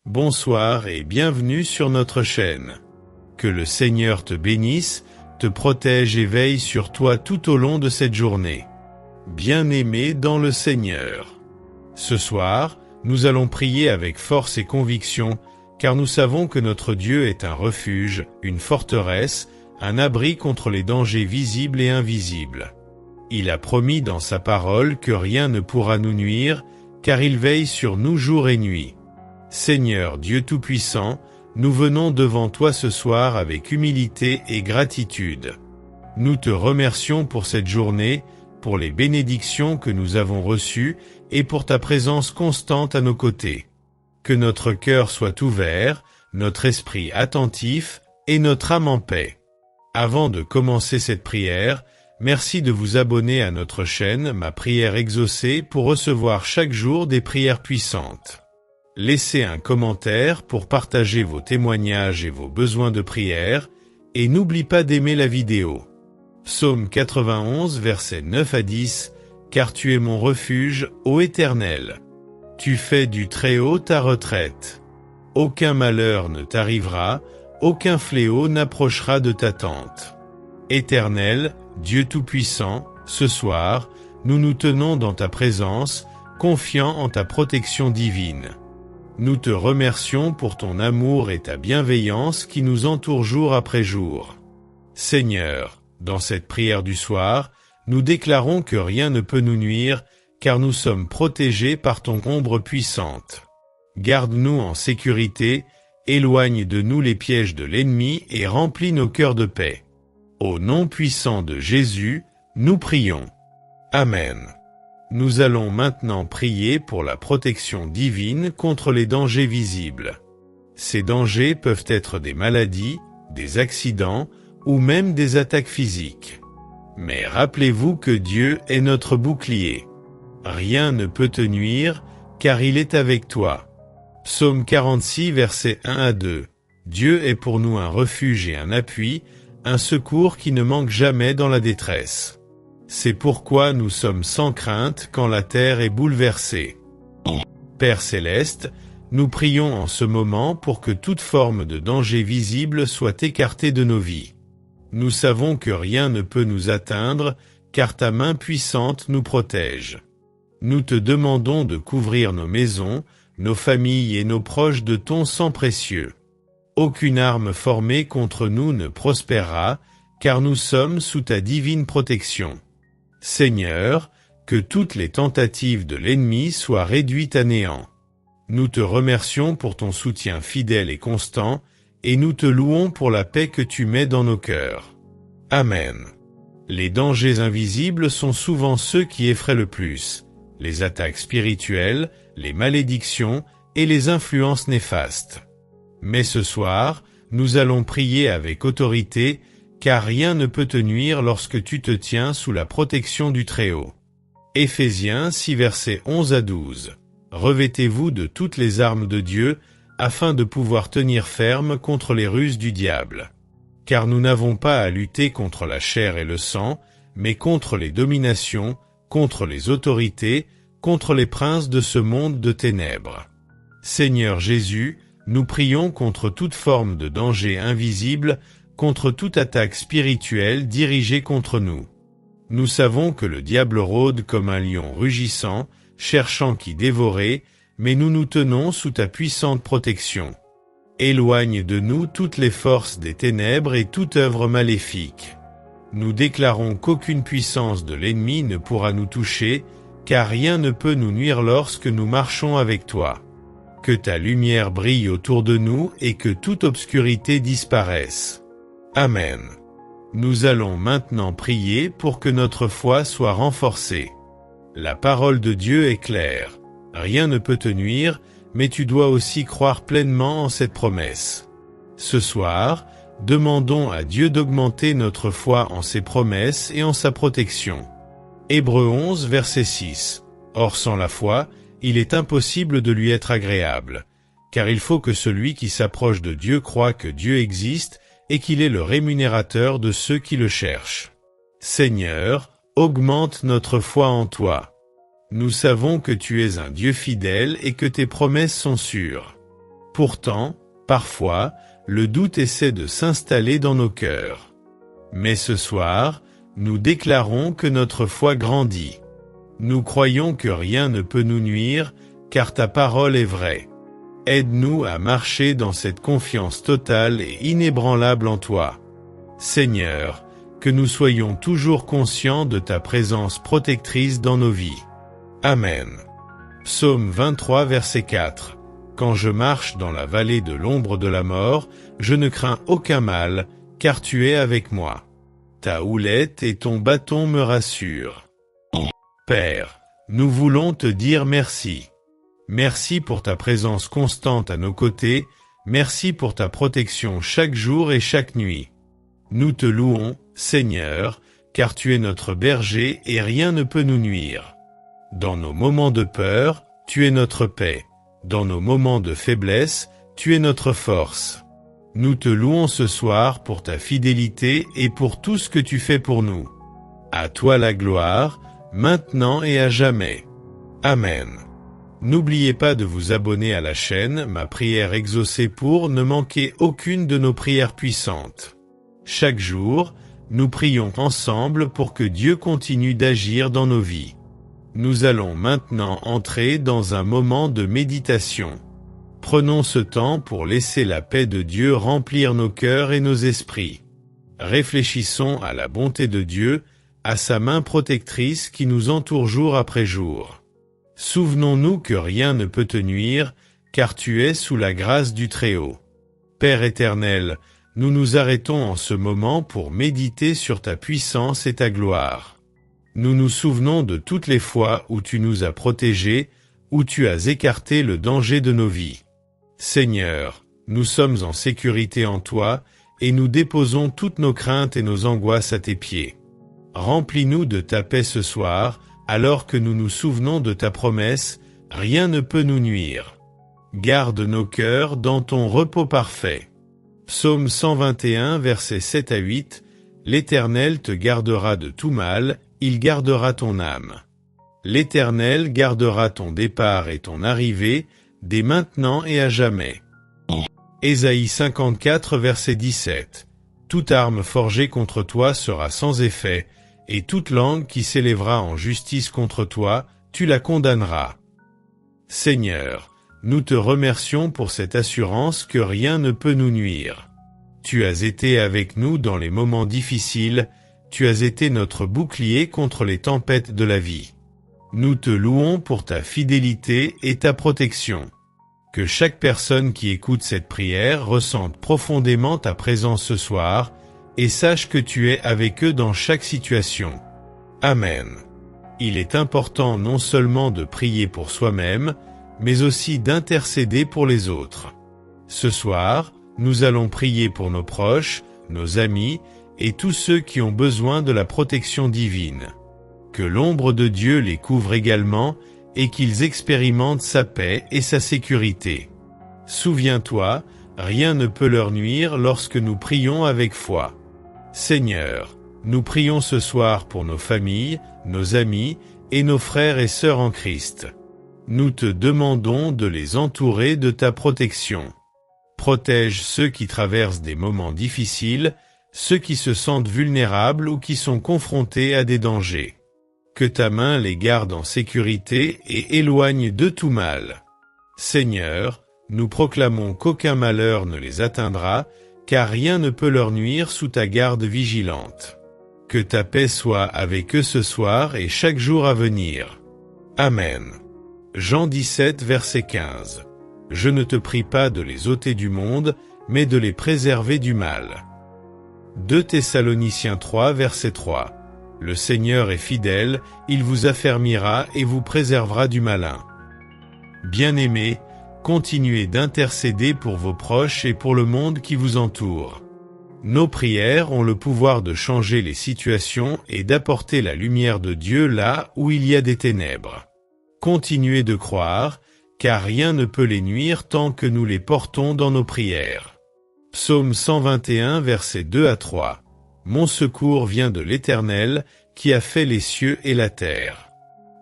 Bonsoir et bienvenue sur notre chaîne. Que le Seigneur te bénisse, te protège et veille sur toi tout au long de cette journée. Bien-aimé dans le Seigneur. Ce soir, nous allons prier avec force et conviction, car nous savons que notre Dieu est un refuge, une forteresse, un abri contre les dangers visibles et invisibles. Il a promis dans sa parole que rien ne pourra nous nuire, car il veille sur nous jour et nuit. Seigneur Dieu Tout-Puissant, nous venons devant toi ce soir avec humilité et gratitude. Nous te remercions pour cette journée, pour les bénédictions que nous avons reçues et pour ta présence constante à nos côtés. Que notre cœur soit ouvert, notre esprit attentif et notre âme en paix. Avant de commencer cette prière, merci de vous abonner à notre chaîne Ma Prière Exaucée pour recevoir chaque jour des prières puissantes. Laissez un commentaire pour partager vos témoignages et vos besoins de prière, et n'oublie pas d'aimer la vidéo. Psaume 91, versets 9 à 10, « Car tu es mon refuge, ô Éternel. Tu fais du Très-Haut ta retraite. Aucun malheur ne t'arrivera, aucun fléau n'approchera de ta tente. Éternel, Dieu Tout-Puissant, ce soir, nous nous tenons dans ta présence, confiants en ta protection divine. Nous te remercions pour ton amour et ta bienveillance qui nous entourent jour après jour. Seigneur, dans cette prière du soir, nous déclarons que rien ne peut nous nuire, car nous sommes protégés par ton ombre puissante. Garde-nous en sécurité, éloigne de nous les pièges de l'ennemi et remplis nos cœurs de paix. Au nom puissant de Jésus, nous prions. Amen. Nous allons maintenant prier pour la protection divine contre les dangers visibles. Ces dangers peuvent être des maladies, des accidents ou même des attaques physiques. Mais rappelez-vous que Dieu est notre bouclier. Rien ne peut te nuire, car il est avec toi. Psaume 46, versets 1 à 2. Dieu est pour nous un refuge et un appui, un secours qui ne manque jamais dans la détresse. C'est pourquoi nous sommes sans crainte quand la terre est bouleversée. Père Céleste, nous prions en ce moment pour que toute forme de danger visible soit écartée de nos vies. Nous savons que rien ne peut nous atteindre, car ta main puissante nous protège. Nous te demandons de couvrir nos maisons, nos familles et nos proches de ton sang précieux. Aucune arme formée contre nous ne prospérera, car nous sommes sous ta divine protection. Seigneur, que toutes les tentatives de l'ennemi soient réduites à néant. Nous te remercions pour ton soutien fidèle et constant, et nous te louons pour la paix que tu mets dans nos cœurs. Amen. Les dangers invisibles sont souvent ceux qui effraient le plus, les attaques spirituelles, les malédictions et les influences néfastes. Mais ce soir, nous allons prier avec autorité, car rien ne peut te nuire lorsque tu te tiens sous la protection du Très-Haut. Éphésiens 6 versets 11 à 12. Revêtez-vous de toutes les armes de Dieu, afin de pouvoir tenir ferme contre les ruses du diable. Car nous n'avons pas à lutter contre la chair et le sang, mais contre les dominations, contre les autorités, contre les princes de ce monde de ténèbres. Seigneur Jésus, nous prions contre toute forme de danger invisible, contre toute attaque spirituelle dirigée contre nous. Nous savons que le diable rôde comme un lion rugissant, cherchant qui dévorer, mais nous nous tenons sous ta puissante protection. Éloigne de nous toutes les forces des ténèbres et toute œuvre maléfique. Nous déclarons qu'aucune puissance de l'ennemi ne pourra nous toucher, car rien ne peut nous nuire lorsque nous marchons avec toi. Que ta lumière brille autour de nous et que toute obscurité disparaisse. Amen. Nous allons maintenant prier pour que notre foi soit renforcée. La parole de Dieu est claire. Rien ne peut te nuire, mais tu dois aussi croire pleinement en cette promesse. Ce soir, demandons à Dieu d'augmenter notre foi en ses promesses et en sa protection. Hébreux 11, verset 6. Or sans la foi, il est impossible de lui être agréable, car il faut que celui qui s'approche de Dieu croie que Dieu existe et qu'il est le rémunérateur de ceux qui le cherchent. Seigneur, augmente notre foi en toi. Nous savons que tu es un Dieu fidèle et que tes promesses sont sûres. Pourtant, parfois, le doute essaie de s'installer dans nos cœurs. Mais ce soir, nous déclarons que notre foi grandit. Nous croyons que rien ne peut nous nuire, car ta parole est vraie. Aide-nous à marcher dans cette confiance totale et inébranlable en toi. Seigneur, que nous soyons toujours conscients de ta présence protectrice dans nos vies. Amen. Psaume 23 verset 4. Quand je marche dans la vallée de l'ombre de la mort, je ne crains aucun mal, car tu es avec moi. Ta houlette et ton bâton me rassurent. Père, nous voulons te dire merci. Merci pour ta présence constante à nos côtés, merci pour ta protection chaque jour et chaque nuit. Nous te louons, Seigneur, car tu es notre berger et rien ne peut nous nuire. Dans nos moments de peur, tu es notre paix. Dans nos moments de faiblesse, tu es notre force. Nous te louons ce soir pour ta fidélité et pour tout ce que tu fais pour nous. À toi la gloire, maintenant et à jamais. Amen. N'oubliez pas de vous abonner à la chaîne Ma prière exaucée pour ne manquer aucune de nos prières puissantes. Chaque jour, nous prions ensemble pour que Dieu continue d'agir dans nos vies. Nous allons maintenant entrer dans un moment de méditation. Prenons ce temps pour laisser la paix de Dieu remplir nos cœurs et nos esprits. Réfléchissons à la bonté de Dieu, à sa main protectrice qui nous entoure jour après jour. Souvenons-nous que rien ne peut te nuire, car tu es sous la grâce du Très-Haut. Père éternel, nous nous arrêtons en ce moment pour méditer sur ta puissance et ta gloire. Nous nous souvenons de toutes les fois où tu nous as protégés, où tu as écarté le danger de nos vies. Seigneur, nous sommes en sécurité en toi, et nous déposons toutes nos craintes et nos angoisses à tes pieds. Remplis-nous de ta paix ce soir, alors que nous nous souvenons de ta promesse, rien ne peut nous nuire. Garde nos cœurs dans ton repos parfait. Psaume 121, versets 7 à 8, L'Éternel te gardera de tout mal, il gardera ton âme. L'Éternel gardera ton départ et ton arrivée, dès maintenant et à jamais. Ésaïe 54, verset 17. Toute arme forgée contre toi sera sans effet, et toute langue qui s'élèvera en justice contre toi, tu la condamneras. Seigneur, nous te remercions pour cette assurance que rien ne peut nous nuire. Tu as été avec nous dans les moments difficiles, tu as été notre bouclier contre les tempêtes de la vie. Nous te louons pour ta fidélité et ta protection. Que chaque personne qui écoute cette prière ressente profondément ta présence ce soir, et sache que tu es avec eux dans chaque situation. Amen. Il est important non seulement de prier pour soi-même, mais aussi d'intercéder pour les autres. Ce soir, nous allons prier pour nos proches, nos amis, et tous ceux qui ont besoin de la protection divine. Que l'ombre de Dieu les couvre également, et qu'ils expérimentent sa paix et sa sécurité. Souviens-toi, rien ne peut leur nuire lorsque nous prions avec foi. Seigneur, nous prions ce soir pour nos familles, nos amis et nos frères et sœurs en Christ. Nous te demandons de les entourer de ta protection. Protège ceux qui traversent des moments difficiles, ceux qui se sentent vulnérables ou qui sont confrontés à des dangers. Que ta main les garde en sécurité et éloigne de tout mal. Seigneur, nous proclamons qu'aucun malheur ne les atteindra, car rien ne peut leur nuire sous ta garde vigilante. Que ta paix soit avec eux ce soir et chaque jour à venir. Amen. Jean 17, verset 15. Je ne te prie pas de les ôter du monde, mais de les préserver du mal. 2 Thessaloniciens 3, verset 3. Le Seigneur est fidèle, il vous affermira et vous préservera du malin. Bien-aimés, continuez d'intercéder pour vos proches et pour le monde qui vous entoure. Nos prières ont le pouvoir de changer les situations et d'apporter la lumière de Dieu là où il y a des ténèbres. Continuez de croire, car rien ne peut les nuire tant que nous les portons dans nos prières. Psaume 121, versets 2 à 3. Mon secours vient de l'Éternel, qui a fait les cieux et la terre.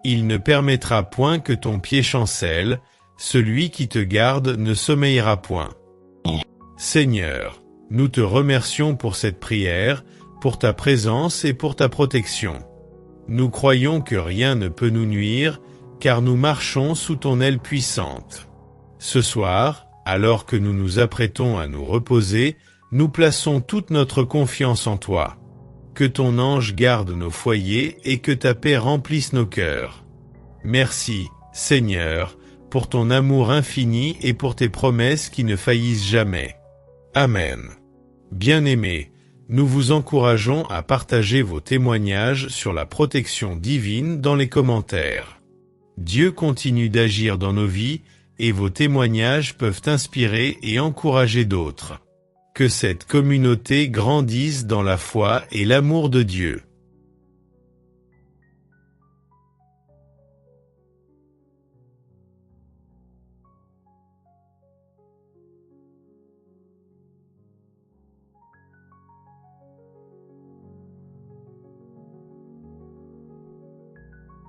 Il ne permettra point que ton pied chancelle, Celui qui te garde ne sommeillera point. Seigneur, nous te remercions pour cette prière, pour ta présence et pour ta protection. Nous croyons que rien ne peut nous nuire, car nous marchons sous ton aile puissante. Ce soir, alors que nous nous apprêtons à nous reposer, nous plaçons toute notre confiance en toi. Que ton ange garde nos foyers et que ta paix remplisse nos cœurs. Merci, Seigneur, pour ton amour infini et pour tes promesses qui ne faillissent jamais. Amen. Bien-aimés, nous vous encourageons à partager vos témoignages sur la protection divine dans les commentaires. Dieu continue d'agir dans nos vies et vos témoignages peuvent inspirer et encourager d'autres. Que cette communauté grandisse dans la foi et l'amour de Dieu.